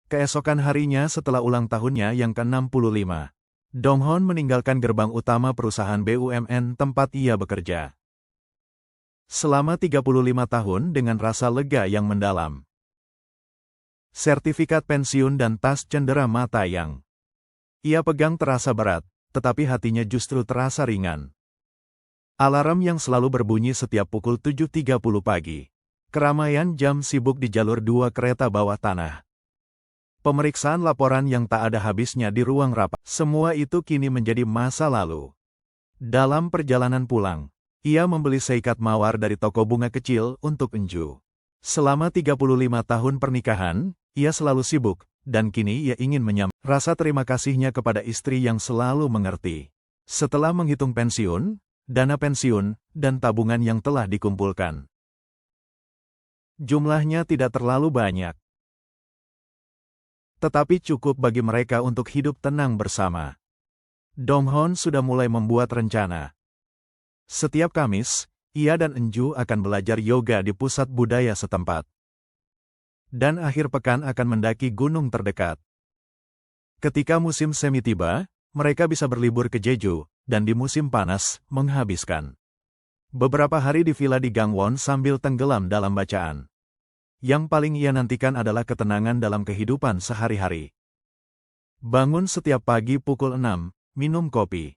Keesokan harinya setelah ulang tahunnya yang ke-65, Donghon meninggalkan gerbang utama perusahaan BUMN tempat ia bekerja. Selama 35 tahun dengan rasa lega yang mendalam. Sertifikat pensiun dan tas cendera mata yang ia pegang terasa berat, tetapi hatinya justru terasa ringan. Alarm yang selalu berbunyi setiap pukul 7.30 pagi. Keramaian jam sibuk di jalur 2 kereta bawah tanah. Pemeriksaan laporan yang tak ada habisnya di ruang rapat. Semua itu kini menjadi masa lalu. Dalam perjalanan pulang, ia membeli seikat mawar dari toko bunga kecil untuk Enju. Selama 35 tahun pernikahan, ia selalu sibuk, dan kini ia ingin menyampaikan rasa terima kasihnya kepada istri yang selalu mengerti. Setelah menghitung pensiun, dana pensiun, dan tabungan yang telah dikumpulkan. Jumlahnya tidak terlalu banyak, tetapi cukup bagi mereka untuk hidup tenang bersama. Donghon sudah mulai membuat rencana. Setiap Kamis, ia dan Enju akan belajar yoga di pusat budaya setempat. Dan akhir pekan akan mendaki gunung terdekat. Ketika musim semi tiba, mereka bisa berlibur ke Jeju, dan di musim panas, menghabiskan beberapa hari di villa di Gangwon sambil tenggelam dalam bacaan. Yang paling ia nantikan adalah ketenangan dalam kehidupan sehari-hari. Bangun setiap pagi pukul 6, minum kopi.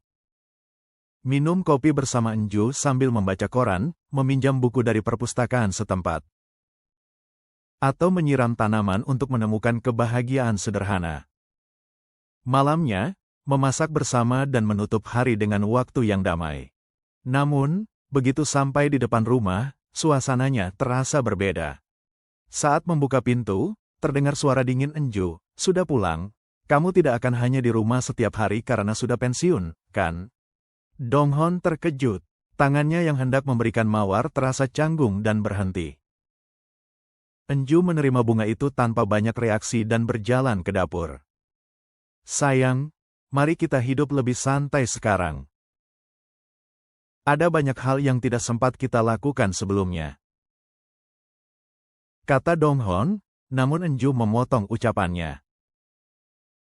Minum kopi bersama Enju sambil membaca koran, meminjam buku dari perpustakaan setempat. Atau menyiram tanaman untuk menemukan kebahagiaan sederhana. Malamnya, memasak bersama dan menutup hari dengan waktu yang damai. Namun, begitu sampai di depan rumah, suasananya terasa berbeda. Saat membuka pintu, terdengar suara dingin Enju, "Sudah pulang? Kamu tidak akan hanya di rumah setiap hari karena sudah pensiun, kan?" Donghon terkejut. Tangannya yang hendak memberikan mawar terasa canggung dan berhenti. Enju menerima bunga itu tanpa banyak reaksi dan berjalan ke dapur. "Sayang, mari kita hidup lebih santai sekarang. Ada banyak hal yang tidak sempat kita lakukan sebelumnya," kata Donghon, namun Enju memotong ucapannya.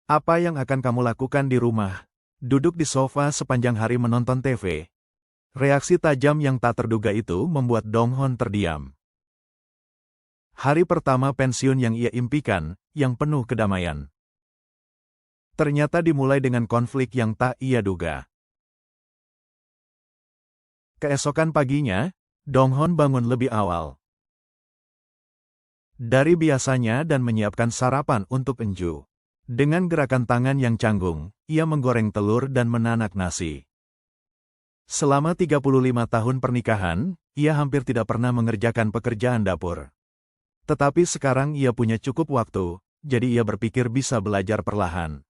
"Apa yang akan kamu lakukan di rumah? Duduk di sofa sepanjang hari menonton TV?" Reaksi tajam yang tak terduga itu membuat Donghon terdiam. Hari pertama pensiun yang ia impikan, yang penuh kedamaian, ternyata dimulai dengan konflik yang tak ia duga. Keesokan paginya, Donghon bangun lebih awal dari biasanya dan menyiapkan sarapan untuk Enju. Dengan gerakan tangan yang canggung, ia menggoreng telur dan menanak nasi. Selama 35 tahun pernikahan, ia hampir tidak pernah mengerjakan pekerjaan dapur. Tetapi sekarang ia punya cukup waktu, jadi ia berpikir bisa belajar perlahan.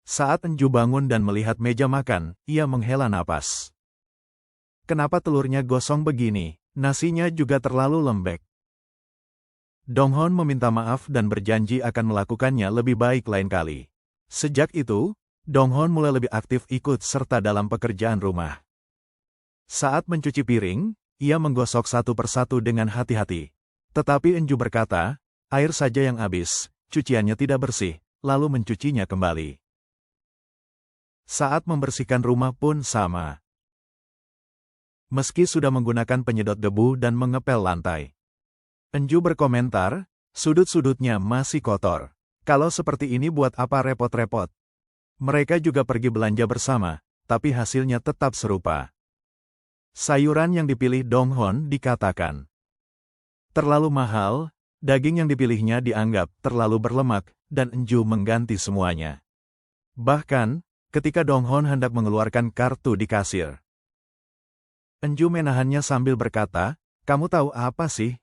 Saat Enju bangun dan melihat meja makan, ia menghela napas. Kenapa telurnya gosong begini? Nasinya juga terlalu lembek. Donghon meminta maaf dan berjanji akan melakukannya lebih baik lain kali. Sejak itu, Donghon mulai lebih aktif ikut serta dalam pekerjaan rumah. Saat mencuci piring, ia menggosok satu persatu dengan hati-hati. Tetapi Enju berkata, "Air saja yang habis, cuciannya tidak bersih," lalu mencucinya kembali. Saat membersihkan rumah pun sama. Meski sudah menggunakan penyedot debu dan mengepel lantai, Enju berkomentar, "Sudut-sudutnya masih kotor. Kalau seperti ini buat apa repot-repot?" Mereka juga pergi belanja bersama, tapi hasilnya tetap serupa. Sayuran yang dipilih Donghon dikatakan terlalu mahal, daging yang dipilihnya dianggap terlalu berlemak, dan Enju mengganti semuanya. Bahkan, ketika Donghon hendak mengeluarkan kartu di kasir, Enju menahannya sambil berkata, "Kamu tahu apa sih?"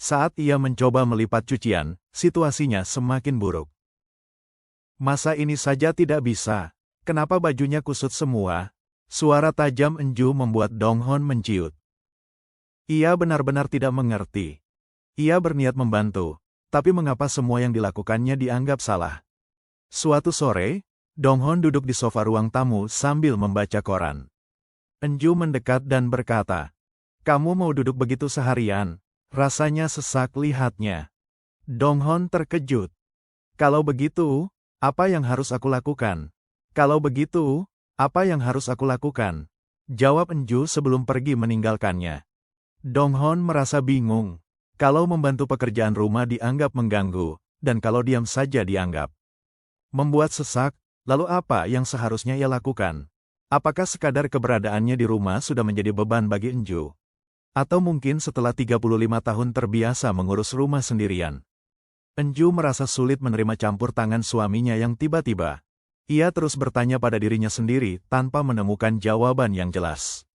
Saat ia mencoba melipat cucian, situasinya semakin buruk. "Masa ini saja tidak bisa? Kenapa bajunya kusut semua?" Suara tajam Enju membuat Donghon menciut. Ia benar-benar tidak mengerti. Ia berniat membantu, tapi mengapa semua yang dilakukannya dianggap salah? Suatu sore, Donghon duduk di sofa ruang tamu sambil membaca koran. Enju mendekat dan berkata, "Kamu mau duduk begitu seharian? Rasanya sesak lihatnya." Donghon terkejut. Kalau begitu, apa yang harus aku lakukan? Kalau begitu, apa yang harus aku lakukan? Jawab Enju sebelum pergi meninggalkannya. Donghon merasa bingung. Kalau membantu pekerjaan rumah dianggap mengganggu, dan kalau diam saja dianggap membuat sesak, lalu apa yang seharusnya ia lakukan? Apakah sekadar keberadaannya di rumah sudah menjadi beban bagi Enju? Atau mungkin setelah 35 tahun terbiasa mengurus rumah sendirian? Enju merasa sulit menerima campur tangan suaminya yang tiba-tiba. Ia terus bertanya pada dirinya sendiri tanpa menemukan jawaban yang jelas.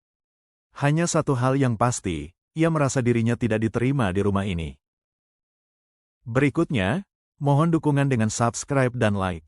Hanya satu hal yang pasti, ia merasa dirinya tidak diterima di rumah ini. Berikutnya, mohon dukungan dengan subscribe dan like.